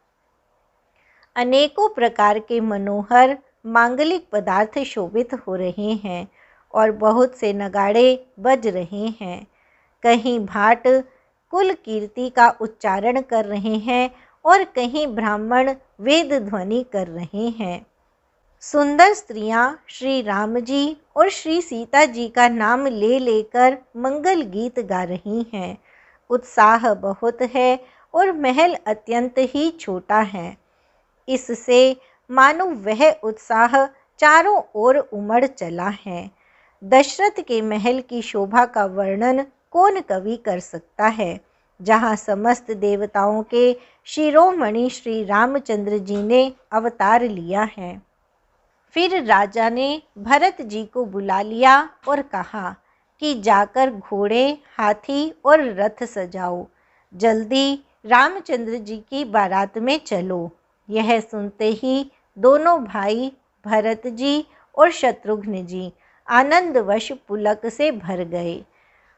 अनेकों प्रकार के मनोहर मांगलिक पदार्थ शोभित हो रहे हैं और बहुत से नगाड़े बज रहे हैं। कहीं भाट कुल कीर्ति का उच्चारण कर रहे हैं और कहीं ब्राह्मण वेद ध्वनि कर रहे हैं। सुंदर स्त्रियां श्री राम जी और श्री सीता जी का नाम ले लेकर मंगल गीत गा रही हैं। उत्साह बहुत है और महल अत्यंत ही छोटा है। इससे मानो वह उत्साह चारों ओर उमड़ चला है। दशरथ के महल की शोभा का वर्णन कौन कवि कर सकता है, जहाँ समस्त देवताओं के शिरोमणि श्री रामचंद्र जी ने अवतार लिया है। फिर राजा ने भरत जी को बुला लिया और कहा कि जाकर घोड़े, हाथी और रथ सजाओ, जल्दी रामचंद्र जी की बारात में चलो। यह सुनते ही दोनों भाई भरत जी और शत्रुघ्न जी आनंदवश पुलक से भर गए।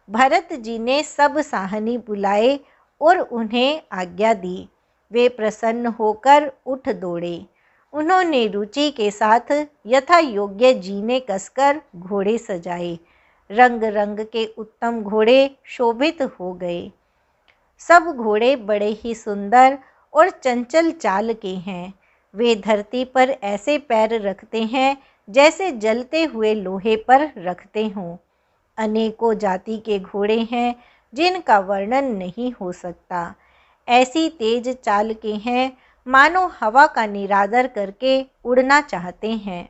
भरत जी ने सब साहनी बुलाए और उन्हें आज्ञा दी। वे प्रसन्न होकर उठ दौड़े। उन्होंने रुचि के साथ यथा योग्य जीने कसकर घोड़े सजाए। रंग रंग के उत्तम घोड़े शोभित हो गए। सब घोड़े बड़े ही सुंदर और चंचल चाल के हैं। वे धरती पर ऐसे पैर रखते हैं जैसे जलते हुए लोहे पर रखते हों। अनेकों जाति के घोड़े हैं जिनका वर्णन नहीं हो सकता। ऐसी तेज चाल के हैं मानो हवा का निरादर करके उड़ना चाहते हैं।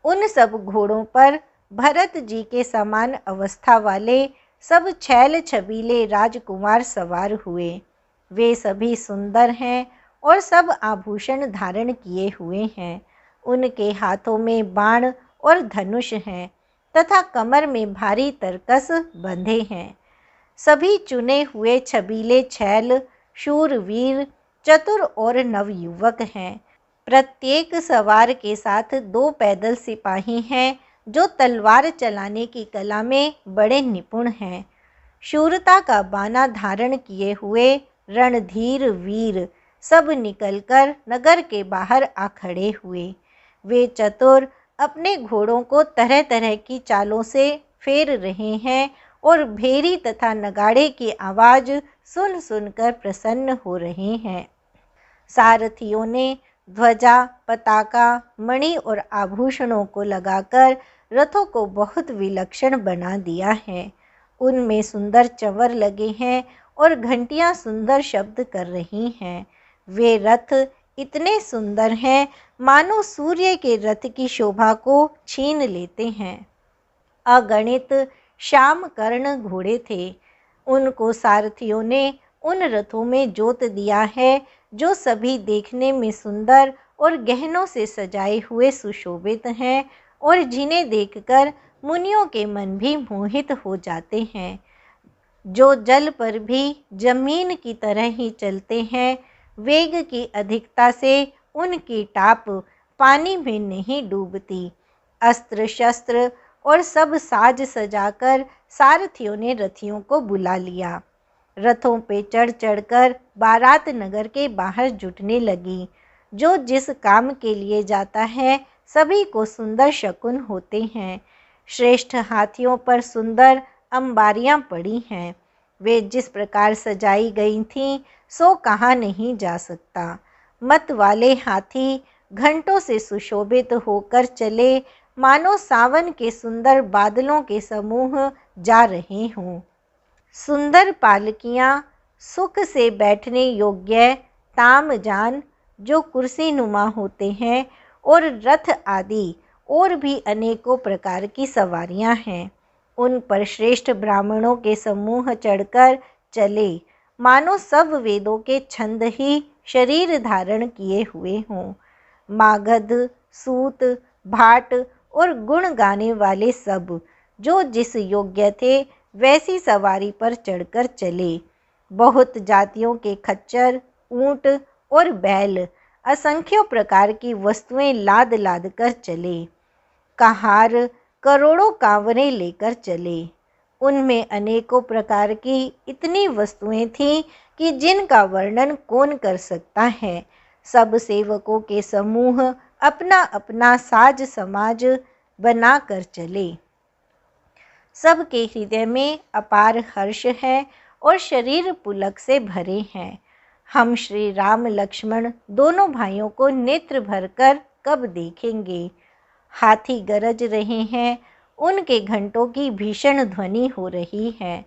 उन सब घोड़ों पर भरत जी के समान अवस्था वाले सब छैल छबीले राजकुमार सवार हुए। वे सभी सुंदर हैं और सब आभूषण धारण किए हुए हैं। उनके हाथों में बाण और धनुष हैं तथा कमर में भारी तरकस बंधे हैं। सभी चुने हुए छबीले छैल, शूरवीर, चतुर और नवयुवक हैं। प्रत्येक सवार के साथ 2 पैदल सिपाही हैं जो तलवार चलाने की कला में बड़े निपुण हैं। शूरता का बाना धारण किए हुए रणधीर वीर सब निकलकर नगर के बाहर आ खड़े हुए। वे चतुर अपने घोड़ों को तरह तरह की चालों से फेर रहे हैं और भेरी तथा नगाड़े की आवाज़ सुन सुनकर प्रसन्न हो रहे हैं। सारथियों ने ध्वजा, पताका, मणि और आभूषणों को लगाकर रथों को बहुत विलक्षण बना दिया है। उनमें सुंदर चंवर लगे हैं और घंटियां सुंदर शब्द कर रही हैं। वे रथ इतने सुंदर हैं मानो सूर्य के रथ की शोभा को छीन लेते हैं। अगणित श्याम कर्ण घोड़े थे। उनको सारथियों ने उन रथों में जोत दिया है जो सभी देखने में सुंदर और गहनों से सजाए हुए सुशोभित हैं और जिन्हें देखकर मुनियों के मन भी मोहित हो जाते हैं। जो जल पर भी जमीन की तरह ही चलते हैं। वेग की अधिकता से उनकी टाप पानी में नहीं डूबती। अस्त्र शस्त्र और सब साज सजाकर सारथियों ने रथियों को बुला लिया। रथों पे चढ़ चढ़कर बारात नगर के बाहर जुटने लगी। जो जिस काम के लिए जाता है सभी को सुंदर शकुन होते हैं। श्रेष्ठ हाथियों पर सुंदर अंबारियां पड़ी हैं। वे जिस प्रकार सजाई गई थीं सो कहा नहीं जा सकता। मत वाले हाथी घंटों से सुशोभित होकर चले मानो सावन के सुंदर बादलों के समूह जा रहे हों। सुंदर पालकियां, सुख से बैठने योग्य तामजान जो कुर्सी नुमा होते हैं और रथ आदि और भी अनेकों प्रकार की सवारियां हैं। उन पर श्रेष्ठ ब्राह्मणों के समूह चढ़कर चले मानो सब वेदों के छंद ही शरीर धारण किए हुए हों। मागध, सूत, भाट और गुण गाने वाले सब जो जिस योग्य थे वैसी सवारी पर चढ़कर चले। बहुत जातियों के खच्चर, ऊंट और बैल, असंख्यों प्रकार की वस्तुएं लाद लाद कर चले। कहार करोड़ों कांवरें लेकर चले। उनमें अनेकों प्रकार की इतनी वस्तुएं थीं कि जिनका वर्णन कौन कर सकता है। सब सेवकों के समूह अपना अपना साज समाज बना कर चले। सबके हृदय में अपार हर्ष है और शरीर पुलक से भरे हैं। हम श्री राम लक्ष्मण दोनों भाइयों को नेत्र भरकर कब देखेंगे। हाथी गरज रहे हैं, उनके घंटों की भीषण ध्वनि हो रही है।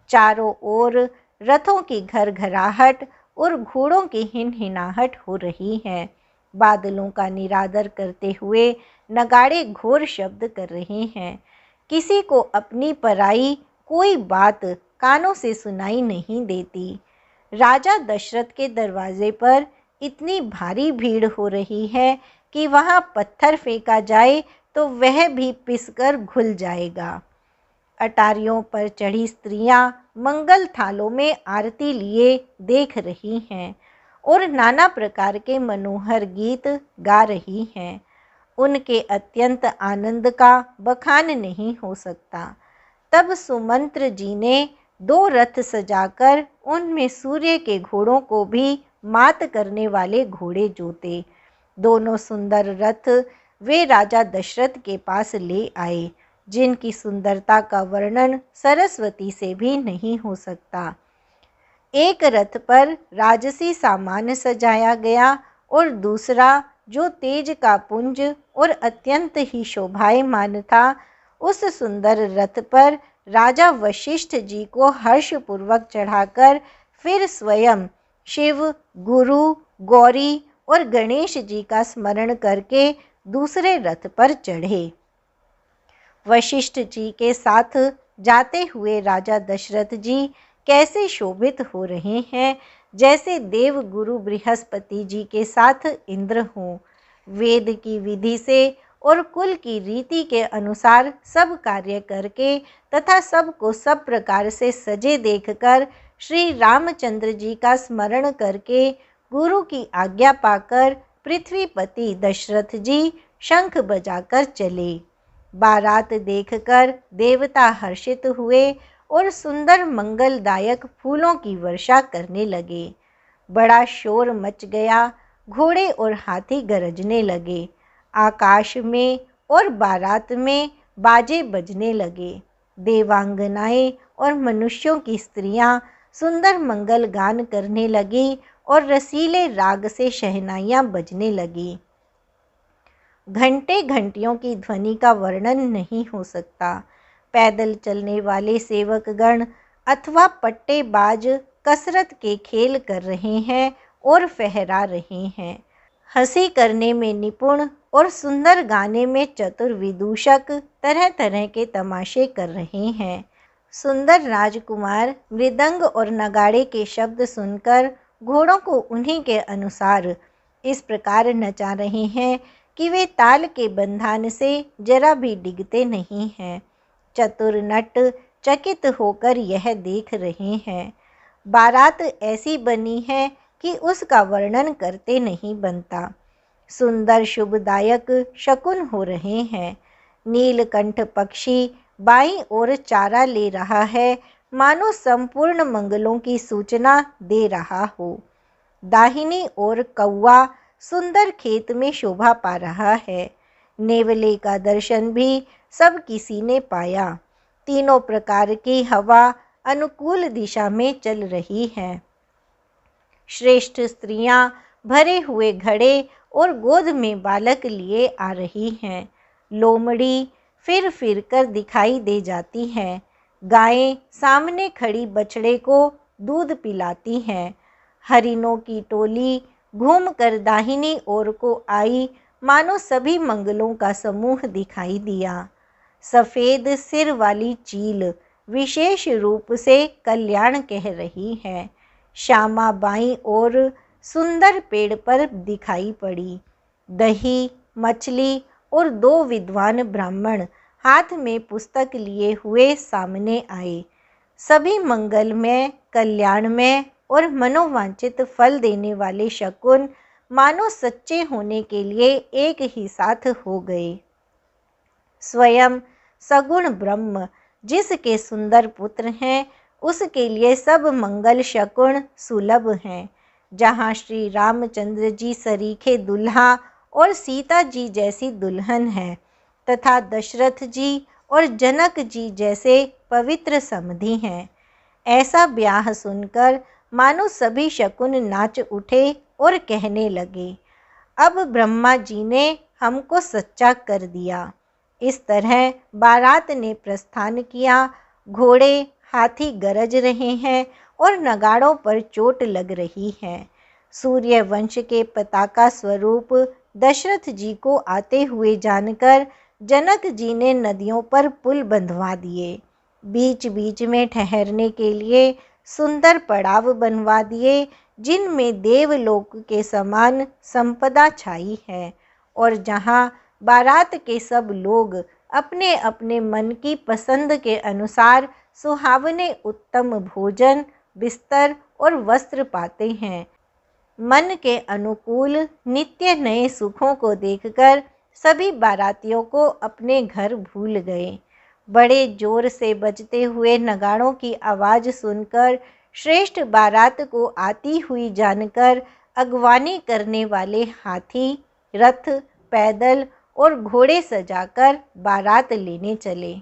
चारों ओर रथों की घरघराहट और घोड़ों की हिनहिनाहट हो रही है। बादलों का निरादर करते हुए नगाड़े घोर शब्द कर रहे हैं। किसी को अपनी पराई कोई बात कानों से सुनाई नहीं देती। राजा दशरथ के दरवाजे पर इतनी भारी भीड़ हो रही है कि वहां पत्थर फेंका जाए तो वह भी पिसकर घुल जाएगा। अटारियों पर चढ़ी स्त्रियां मंगल थालों में आरती लिए देख रही हैं और नाना प्रकार के मनोहर गीत गा रही हैं। उनके अत्यंत आनंद का बखान नहीं हो सकता। तब सुमंत्र जी ने 2 रथ सजाकर उनमें सूर्य के घोड़ों को भी मात करने वाले घोड़े जोते। दोनों सुंदर रथ वे राजा दशरथ के पास ले आए, जिनकी सुंदरता का वर्णन सरस्वती से भी नहीं हो सकता। एक रथ पर राजसी सामान सजाया गया और दूसरा, जो तेज का पुंज और अत्यंत ही शोभायमान था, उस सुंदर रथ पर राजा वशिष्ठ जी को हर्षपूर्वक चढ़ाकर फिर स्वयं शिव, गुरु, गौरी और गणेश जी का स्मरण करके दूसरे रथ पर चढ़े। वशिष्ठ जी के साथ जाते हुए राजा दशरथ जी कैसे शोभित हो रहे हैं, जैसे देव गुरु बृहस्पति जी के साथ इंद्र हों। वेद की विधि से और कुल की रीति के अनुसार सब कार्य करके तथा सबको सब प्रकार से सजे देखकर श्री रामचंद्र जी का स्मरण करके गुरु की आज्ञा पाकर पृथ्वीपति दशरथ जी शंख बजाकर चले। बारात देखकर देवता हर्षित हुए और सुंदर मंगलदायक फूलों की वर्षा करने लगे। बड़ा शोर मच गया, घोड़े और हाथी गरजने लगे। आकाश में और बारात में बाजे बजने लगे। देवांगनाएं और मनुष्यों की स्त्रियां सुंदर मंगल गान करने लगी और रसीले राग से शहनाइयां बजने लगी। घंटे घंटियों की ध्वनि का वर्णन नहीं हो सकता। पैदल चलने वाले सेवकगण अथवा पट्टेबाज कसरत के खेल कर रहे हैं और फहरा रहे हैं। हंसी करने में निपुण और सुंदर गाने में चतुर विदूषक तरह तरह के तमाशे कर रहे हैं। सुंदर राजकुमार मृदंग और नगाड़े के शब्द सुनकर घोड़ों को उन्हीं के अनुसार इस प्रकार नचा रहे हैं कि वे ताल के बंधन से जरा भी डिगते नहीं हैं। चतुर नट चकित होकर यह देख रहे हैं। बारात ऐसी बनी है कि उसका वर्णन करते नहीं बनता। सुंदर शुभदायक शकुन हो रहे हैं। नीलकंठ पक्षी बाईं ओर चारा ले रहा है, मानो संपूर्ण मंगलों की सूचना दे रहा हो। दाहिनी ओर कौवा सुंदर खेत में शोभा पा रहा है। नेवले का दर्शन भी सब किसी ने पाया। तीनों प्रकार की हवा अनुकूल दिशा में चल रही है। श्रेष्ठ स्त्रियां भरे हुए घड़े और गोद में बालक लिए आ रही हैं। लोमड़ी फिर फिर कर दिखाई दे जाती हैं। गायें सामने खड़ी बछड़े को दूध पिलाती हैं। हरिनों की टोली घूमकर दाहिनी ओर को आई, मानो सभी मंगलों का समूह दिखाई दिया। सफ़ेद सिर वाली चील विशेष रूप से कल्याण कह रही है। श्यामा बाईं ओर सुंदर पेड़ पर दिखाई पड़ी। दही, मछली और 2 विद्वान ब्राह्मण हाथ में पुस्तक लिए हुए सामने आए। सभी मंगलमय, कल्याणमय और मनोवांछित फल देने वाले शकुन मानो सच्चे होने के लिए एक ही साथ हो गए। स्वयं सगुण ब्रह्म जिसके सुंदर पुत्र हैं, उसके लिए सब मंगल शकुन सुलभ हैं। जहाँ श्री रामचंद्र जी सरीखे दुल्हा और सीता जी जैसी दुल्हन है, तथा दशरथ जी और जनक जी जैसे पवित्र समधी हैं। ऐसा ब्याह सुनकर मानो सभी शकुन नाच उठे और कहने लगे, अब ब्रह्मा जी ने हमको सच्चा कर दिया। इस तरह बारात ने प्रस्थान किया। घोड़े हाथी गरज रहे हैं और नगाड़ों पर चोट लग रही है। सूर्य वंश के पताका स्वरूप दशरथ जी को आते हुए जानकर जनक जी ने नदियों पर पुल बंधवा दिए। बीच बीच में ठहरने के लिए सुंदर पड़ाव बनवा दिए, जिनमें देवलोक के समान संपदा छाई है और जहाँ बारात के सब लोग अपने अपने मन की पसंद के अनुसार सुहावने उत्तम भोजन, बिस्तर और वस्त्र पाते हैं। मन के अनुकूल नित्य नए सुखों को देखकर सभी बारातियों को अपने घर भूल गए। बड़े जोर से बजते हुए नगाड़ों की आवाज़ सुनकर श्रेष्ठ बारात को आती हुई जानकर अगवानी करने वाले हाथी, रथ, पैदल और घोड़े सजाकर बारात लेने चले।